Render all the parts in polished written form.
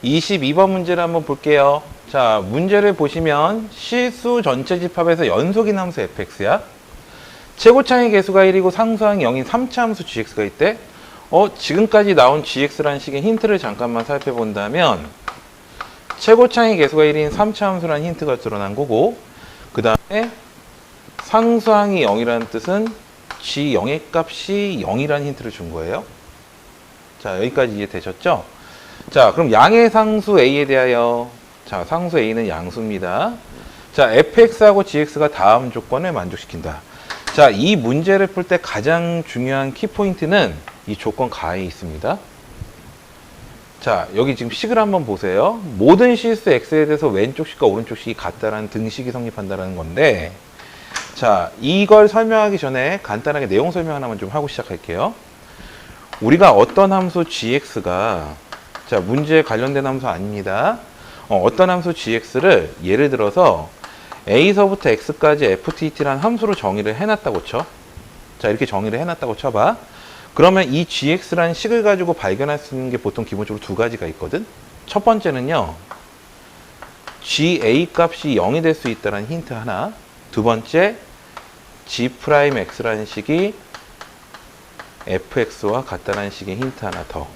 22번 문제를 한번 볼게요. 자, 문제를 보시면 실수 전체 집합에서 연속인 함수 fx야. 최고차의 개수가 1이고 상수항이 0인 3차 함수 gx가 있대. 지금까지 나온 gx라는 식의 힌트를 잠깐만 살펴본다면 최고차의 개수가 1인 3차 함수라는 힌트가 드러난 거고, 그 다음에 상수항이 0이라는 뜻은 g0의 값이 0이라는 힌트를 준 거예요. 자, 여기까지 이해되셨죠? 자, 그럼 양의 상수 a에 대하여, 자, 상수 a는 양수입니다. 자, fx하고 gx가 다음 조건을 만족시킨다. 자, 이 문제를 풀 때 가장 중요한 키포인트는 이 조건 가에 있습니다. 자, 여기 지금 식을 한번 보세요. 모든 실수 x에 대해서 왼쪽 식과 오른쪽 식이 같다라는 등식이 성립한다는 건데, 자, 이걸 설명하기 전에 간단하게 내용 설명 하나만 좀 하고 시작할게요. 우리가 어떤 함수 gx가, 자, 문제에 관련된 함수 아닙니다. 어떤 함수 gx를 예를 들어서 a서부터 x까지 ft라는 함수로 정의를 해놨다고 쳐. 자, 이렇게 정의를 해놨다고 쳐봐. 그러면 이 gx라는 식을 가지고 발견할 수 있는 게 보통 기본적으로 두 가지가 있거든. 첫 번째는요, ga 값이 0이 될 수 있다는 힌트 하나. 두 번째, g'x라는 식이 fx와 같다는 식의 힌트 하나 더.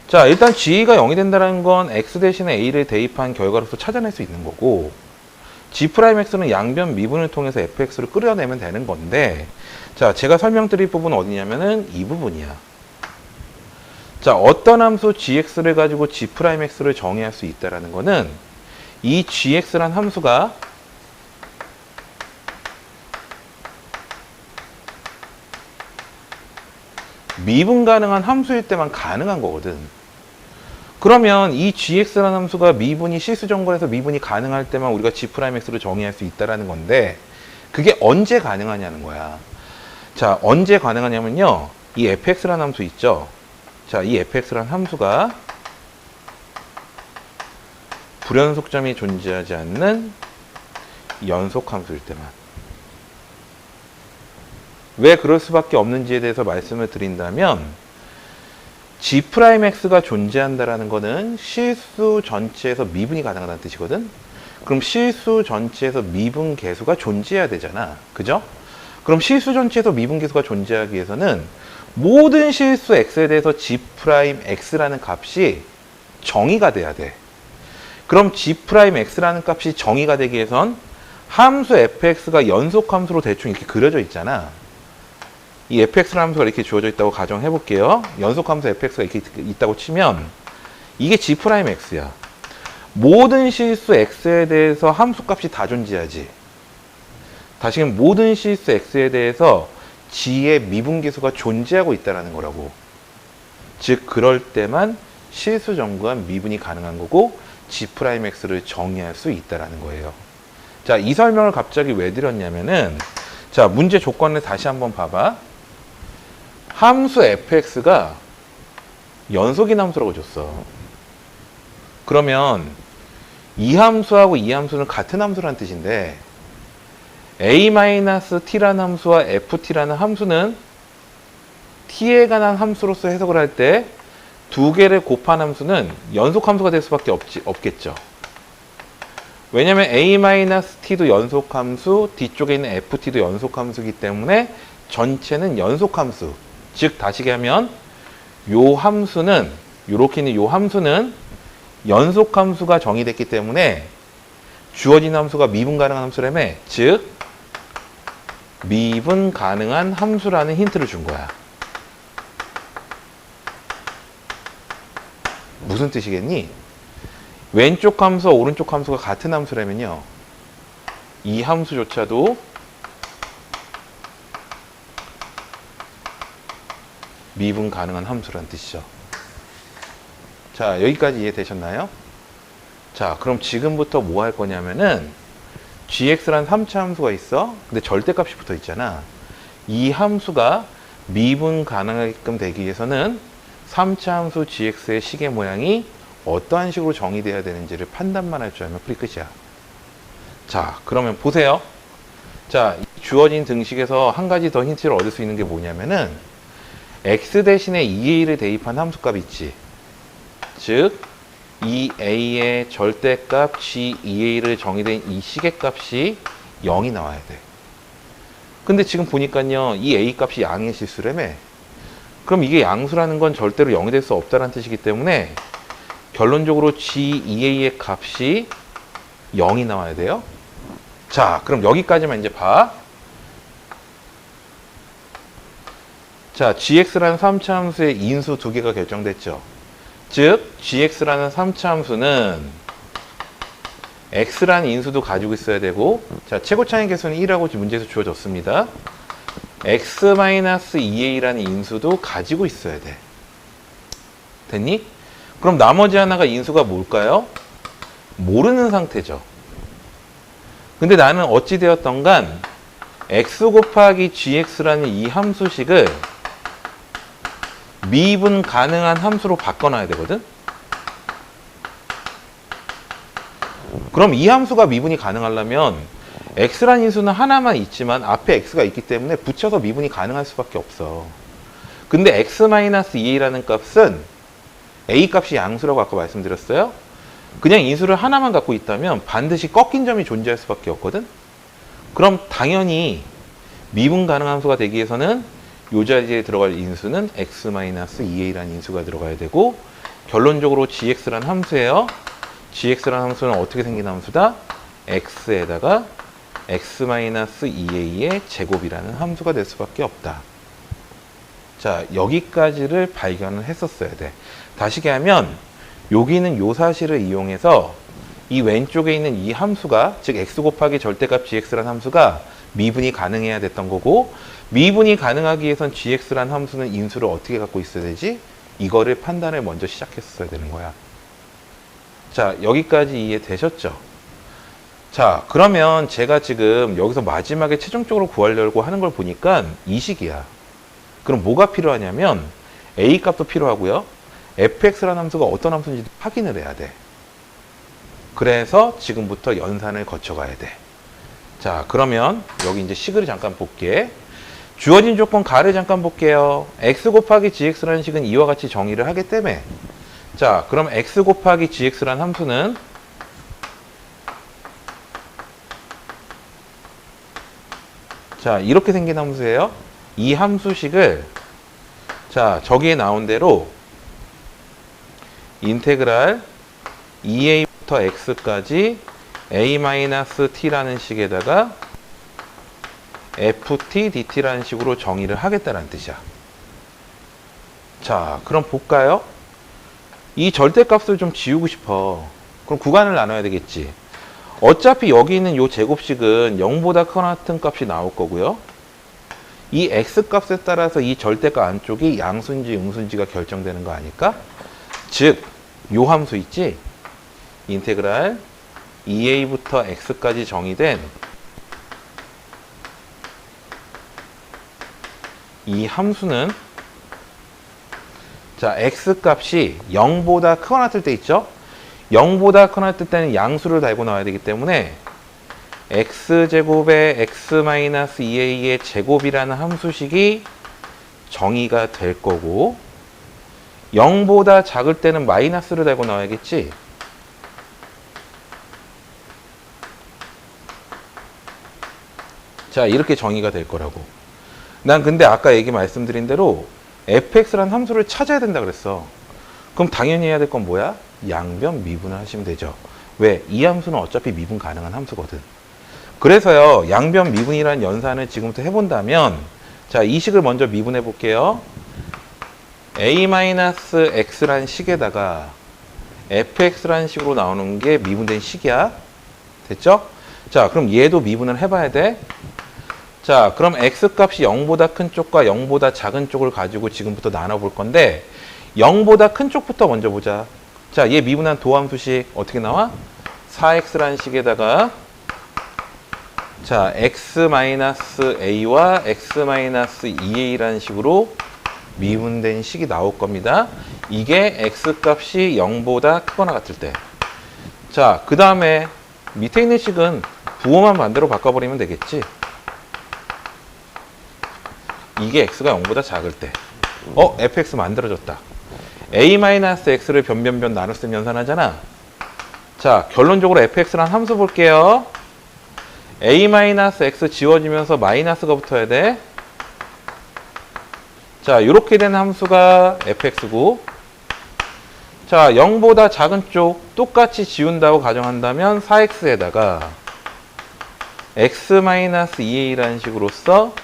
자, 일단 g가 0이 된다는 건 x 대신에 a를 대입한 결과로서 찾아낼 수 있는 거고, g'x는 양변 미분을 통해서 fx를 끌어내면 되는 건데, 자, 제가 설명드릴 부분은 어디냐면은 이 부분이야. 자, 어떤 함수 gx를 가지고 g'x를 정의할 수 있다라는 거는 이 gx란 함수가 미분 가능한 함수일 때만 가능한 거거든. 그러면 이 gx라는 함수가 미분이 실수 정거에서 미분이 가능할 때만 우리가 g'x를 정의할 수 있다라는 건데, 그게 언제 가능하냐는 거야. 자, 언제 가능하냐면요, 이 fx라는 함수 있죠. 자, 이 fx라는 함수가 불연속점이 존재하지 않는 연속함수일 때만. 왜 그럴 수밖에 없는지에 대해서 말씀을 드린다면, g'x가 존재한다라는 거는 실수 전체에서 미분이 가능하다는 뜻이거든. 그럼 실수 전체에서 미분 계수가 존재해야 되잖아. 그죠? 그럼 실수 전체에서 미분 계수가 존재하기 위해서는 모든 실수 x에 대해서 g'x라는 값이 정의가 돼야 돼. 그럼 g'x라는 값이 정의가 되기 위해선 함수 fx가 연속함수로 대충 이렇게 그려져 있잖아. 이 fx라는 함수가 이렇게 주어져 있다고 가정해 볼게요. 연속함수 fx가 이렇게 있다고 치면 이게 g'x야. 모든 실수 x에 대해서 함수값이 다 존재하지. 다시금 모든 실수 x에 대해서 g의 미분계수가 존재하고 있다는 거라고. 즉, 그럴 때만 실수 정구한 미분이 가능한 거고 g'x를 정의할 수 있다는 거예요. 자, 이 설명을 갑자기 왜 드렸냐면은, 자, 문제 조건을 다시 한번 봐봐. 함수 fx가 연속인 함수라고 줬어. 그러면 이 함수하고 이 함수는 같은 함수라는 뜻인데, a-t라는 함수와 ft라는 함수는 t에 관한 함수로서 해석을 할 때 두 개를 곱한 함수는 연속함수가 될 수밖에 없겠죠. 왜냐면 a-t도 연속함수, 뒤쪽에 있는 ft도 연속함수이기 때문에 전체는 연속함수. 즉, 다시 하면 요 함수는, 요렇게 있는 요 함수는 연속함수가 정의됐기 때문에 주어진 함수가 미분 가능한 함수라며, 즉 미분 가능한 함수라는 힌트를 준 거야. 무슨 뜻이겠니? 왼쪽 함수와 오른쪽 함수가 같은 함수라면요, 이 함수조차도 미분 가능한 함수라는 뜻이죠. 자, 여기까지 이해되셨나요? 자, 그럼 지금부터 뭐 할 거냐면은 gx라는 3차 함수가 있어. 근데 절대값이 붙어 있잖아. 이 함수가 미분 가능하게끔 되기 위해서는 3차 함수 gx의 식의 모양이 어떠한 식으로 정의돼야 되는지를 판단만 할 줄 알면 풀이 끝이야. 자, 그러면 보세요. 자, 주어진 등식에서 한 가지 더 힌트를 얻을 수 있는 게 뭐냐면은 x 대신에 2a를 대입한 함수값 있지. 즉 이 a의 절대값 g2a를 정의된 이 식의 값이 0이 나와야 돼. 근데 지금 보니까요, 이 a 값이 양의 실수라며. 그럼 이게 양수라는 건 절대로 0이 될 수 없다는 뜻이기 때문에 결론적으로 g2a의 값이 0이 나와야 돼요. 자, 그럼 여기까지만 이제 봐. 자, gx라는 3차 함수의 인수 두 개가 결정됐죠. 즉, gx라는 3차 함수는 x라는 인수도 가지고 있어야 되고, 자, 최고차이 계수는 1이라고 문제에서 주어졌습니다. x-2a라는 인수도 가지고 있어야 돼. 됐니? 그럼 나머지 하나가 인수가 뭘까요? 모르는 상태죠. 근데 나는 어찌 되었던 간 x 곱하기 gx라는 이 함수식을 미분 가능한 함수로 바꿔놔야 되거든? 그럼 이 함수가 미분이 가능하려면 x라는 인수는 하나만 있지만 앞에 x가 있기 때문에 붙여서 미분이 가능할 수밖에 없어. 근데 x-2a라는 값은 a 값이 양수라고 아까 말씀드렸어요. 그냥 인수를 하나만 갖고 있다면 반드시 꺾인 점이 존재할 수밖에 없거든. 그럼 당연히 미분 가능한 함수가 되기 위해서는 이 자리에 들어갈 인수는 x-2a라는 인수가 들어가야 되고, 결론적으로 gx라는 함수예요. gx라는 함수는 어떻게 생긴 함수다? x에다가 x-2a의 제곱이라는 함수가 될 수밖에 없다. 자, 여기까지를 발견을 했었어야 돼. 다시게 하면 여기는 요 사실을 이용해서 이 왼쪽에 있는 이 함수가, 즉 x 곱하기 절대값 gx라는 함수가 미분이 가능해야 됐던 거고, 미분이 가능하기 위해선 gx라는 함수는 인수를 어떻게 갖고 있어야 되지? 이거를 판단을 먼저 시작했어야 되는 거야. 자, 여기까지 이해되셨죠? 자, 그러면 제가 지금 여기서 마지막에 최종적으로 구하려고 하는 걸 보니까 이 식이야. 그럼 뭐가 필요하냐면 a 값도 필요하고요. fx라는 함수가 어떤 함수인지 확인을 해야 돼. 그래서 지금부터 연산을 거쳐가야 돼. 자, 그러면 여기 이제 식을 잠깐 볼게. 주어진 조건 가를 잠깐 볼게요. x 곱하기 gx라는 식은 이와 같이 정의를 하기 때문에, 자, 그럼 x 곱하기 gx라는 함수는 자, 이렇게 생긴 함수예요. 이 함수식을, 자, 저기에 나온 대로 인테그랄 2a부터 x까지 a-t라는 식에다가 ft dt라는 식으로 정의를 하겠다는 뜻이야. 자, 그럼 볼까요? 이 절대값을 좀 지우고 싶어. 그럼 구간을 나눠야 되겠지. 어차피 여기 있는 이 제곱식은 0보다 크거나 같은 값이 나올 거고요. 이 x값에 따라서 이 절대값 안쪽이 양수인지 음수인지가 결정되는 거 아닐까? 즉, 요 함수 있지? 인테그랄 2a부터 x까지 정의된 이 함수는, 자, x값이 0보다 크거나 같을 때 있죠? 0보다 크거나 같을 때는 양수를 달고 나와야 되기 때문에 x제곱에 x-2a의 제곱이라는 함수식이 정의가 될 거고, 0보다 작을 때는 마이너스를 달고 나와야겠지? 자, 이렇게 정의가 될 거라고. 난 근데 아까 말씀드린 대로 fx라는 함수를 찾아야 된다 그랬어. 그럼 당연히 해야 될 건 뭐야? 양변 미분을 하시면 되죠. 왜? 이 함수는 어차피 미분 가능한 함수거든. 그래서요, 양변 미분이라는 연산을 지금부터 해본다면, 자, 이 식을 먼저 미분해 볼게요. a-x라는 식에다가 fx라는 식으로 나오는 게 미분된 식이야. 됐죠? 자, 그럼 얘도 미분을 해봐야 돼. 자, 그럼 x값이 0보다 큰 쪽과 0보다 작은 쪽을 가지고 지금부터 나눠볼 건데, 0보다 큰 쪽부터 먼저 보자. 자, 얘 미분한 도함수식 어떻게 나와? 4x라는 식에다가, 자, x-a와 x-2a라는 식으로 미분된 식이 나올 겁니다. 이게 x값이 0보다 크거나 같을 때. 자, 그 다음에 밑에 있는 식은 부호만 반대로 바꿔버리면 되겠지. 이게 x가 0보다 작을 때. fx 만들어졌다. a-x를 변변변 나눗셈 연산하잖아. 자, 결론적으로 fx라는 함수 볼게요. a-x 지워지면서 마이너스가 붙어야 돼. 자, 이렇게 된 함수가 fx고, 자, 0보다 작은 쪽 똑같이 지운다고 가정한다면 4x에다가 x-2a라는 식으로써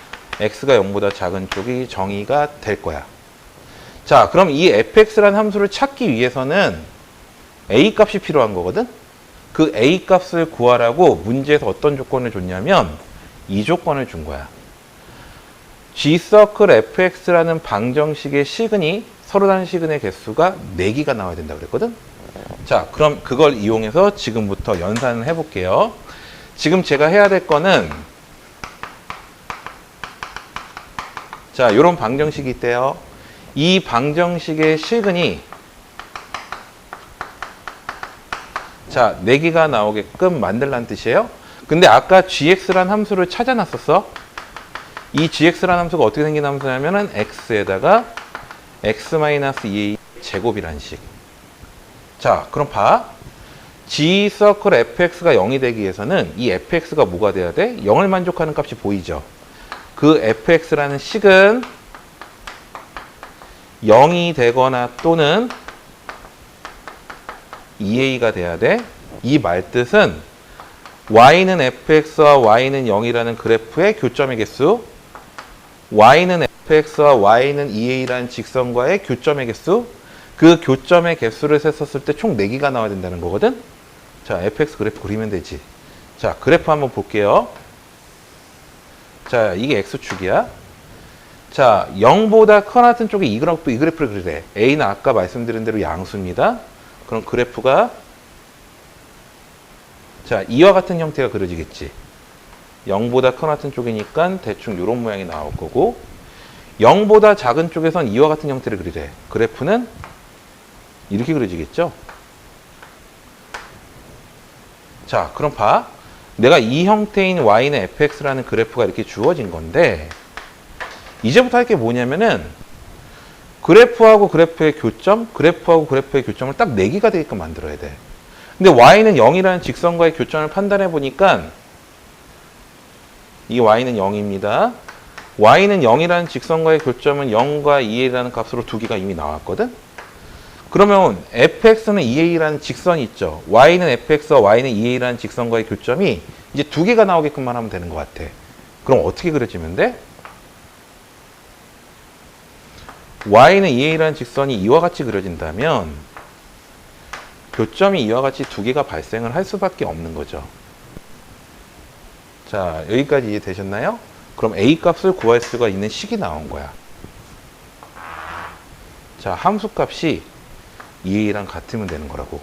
x가 0보다 작은 쪽이 정의가 될 거야. 자, 그럼 이 fx라는 함수를 찾기 위해서는 a 값이 필요한 거거든? 그 a 값을 구하라고 문제에서 어떤 조건을 줬냐면 이 조건을 준 거야. G서클 fx라는 방정식의 시그니, 서로 다른 시그니의 개수가 4개가 나와야 된다고 그랬거든? 자, 그럼 그걸 이용해서 지금부터 연산을 해볼게요. 지금 제가 해야 될 거는, 자, 요런 방정식이 있대요. 이 방정식의 시그니, 자, 4개가 나오게끔 만들라는 뜻이에요. 근데 아까 gx라는 함수를 찾아놨었어. 이 gx라는 함수가 어떻게 생긴 함수냐면은 x에다가 x-2a 제곱이라는 식. 자, 그럼 봐. G서클 fx가 0이 되기 위해서는 이 fx가 뭐가 돼야 돼? 0을 만족하는 값이 보이죠? 그 fx라는 식은 0이 되거나 또는 2a가 돼야 돼. 이 말뜻은 y는 fx와 y는 0이라는 그래프의 교점의 개수, y는 fx와 y는 2a라는 직선과의 교점의 개수, 그 교점의 개수를 셌었을 때 총 4개가 나와야 된다는 거거든? 자, fx 그래프 그리면 되지. 자, 그래프 한번 볼게요. 자, 이게 x축이야. 자, 0보다 커나 같은 쪽에 이 그래프를 그리래. a는 아까 말씀드린 대로 양수입니다. 그럼 그래프가, 자, 이와 같은 형태가 그려지겠지. 0보다 커나 같은 쪽이니까 대충 이런 모양이 나올 거고, 0보다 작은 쪽에선 이와 같은 형태를 그리래. 그래프는 이렇게 그려지겠죠. 자, 그럼 봐. 내가 이 형태인 y는 fx라는 그래프가 이렇게 주어진 건데, 이제부터 할 게 뭐냐면은 그래프하고 그래프의 교점, 그래프하고 그래프의 교점을 딱 4개가 되게끔 만들어야 돼. 근데 y는 0이라는 직선과의 교점을 판단해 보니까 이 y는 0입니다. y는 0이라는 직선과의 교점은 0과 2a라는 값으로 2개가 이미 나왔거든? 그러면 fx는 2a라는 직선이 있죠. y는 fx와 y는 2a라는 직선과의 교점이 이제 2개가 나오게끔만 하면 되는 것 같아. 그럼 어떻게 그려지면 돼? y는 2a라는 직선이 이와 같이 그려진다면 교점이 이와 같이 2개가 발생을 할 수밖에 없는 거죠. 자, 여기까지 이해되셨나요? 그럼 a 값을 구할 수가 있는 식이 나온 거야. 자, 함수 값이 2a랑 같으면 되는 거라고.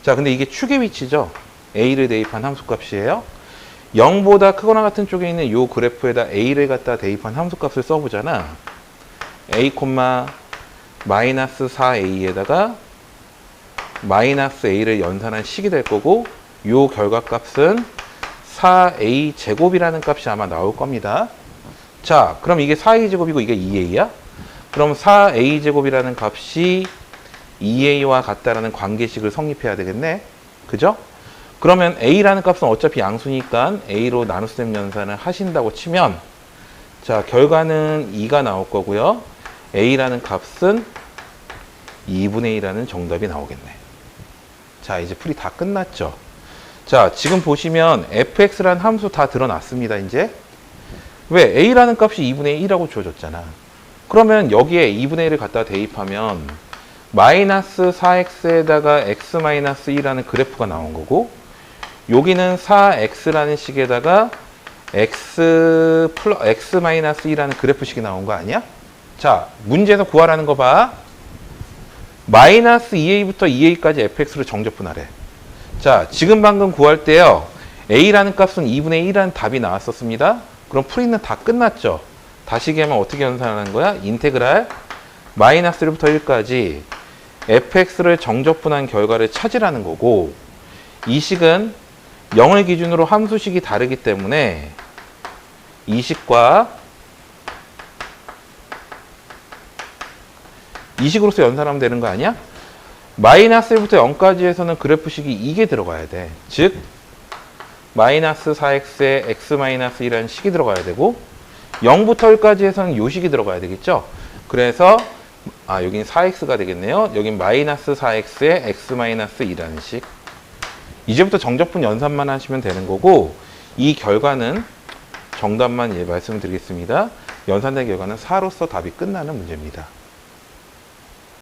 자, 근데 이게 축의 위치죠. a를 대입한 함수 값이에요. 0보다 크거나 같은 쪽에 있는 이 그래프에다 a를 갖다 대입한 함수 값을 써보잖아. a, 마이너스 4a에다가 마이너스 a를 연산한 식이 될 거고, 이 결과값은 4a 제곱이라는 값이 아마 나올 겁니다. 자, 그럼 이게 4a 제곱이고 이게 2a야? 그럼 4a 제곱이라는 값이 2a와 같다라는 관계식을 성립해야 되겠네. 그죠? 그러면 a라는 값은 어차피 양수니까 a로 나눗셈 연산을 하신다고 치면, 자, 결과는 2가 나올 거고요. a라는 값은 2분의 1이라는 정답이 나오겠네. 자, 이제 풀이 다 끝났죠. 자, 지금 보시면 fx라는 함수 다 드러났습니다. 이제 왜? a라는 값이 2분의 1이라고 주어졌잖아. 그러면 여기에 2분의 1을 갖다 대입하면 마이너스 4x에다가 x-1이라는 그래프가 나온 거고, 여기는 4x라는 식에다가 x-1이라는 그래프식이 나온 거 아니야? 자, 문제에서 구하라는 거 봐. 마이너스 2a부터 2a까지 fx를 정적분하래. 자, 지금 방금 구할 때요, a라는 값은 2분의 1이라는 답이 나왔었습니다. 그럼 풀이는 다 끝났죠. 다시 얘기하면 어떻게 연산하는 거야? 인테그랄 마이너스 1부터 1까지 fx를 정적분한 결과를 찾으라는 거고, 이 식은 0을 기준으로 함수식이 다르기 때문에 이 식과 이 식으로서 연산하면 되는 거 아니야? 마이너스 1부터 0까지에서는 그래프식이 이게 들어가야 돼. 즉 마이너스 4x에 x-1이라는 식이 들어가야 되고 0부터 1까지에서는 요 식이 들어가야 되겠죠? 그래서 여긴 4x가 되겠네요. 여긴 마이너스 4x에 x-2라는 식. 이제부터 정적분 연산만 하시면 되는 거고 이 결과는 정답만 말씀드리겠습니다. 연산된 결과는 4로서 답이 끝나는 문제입니다.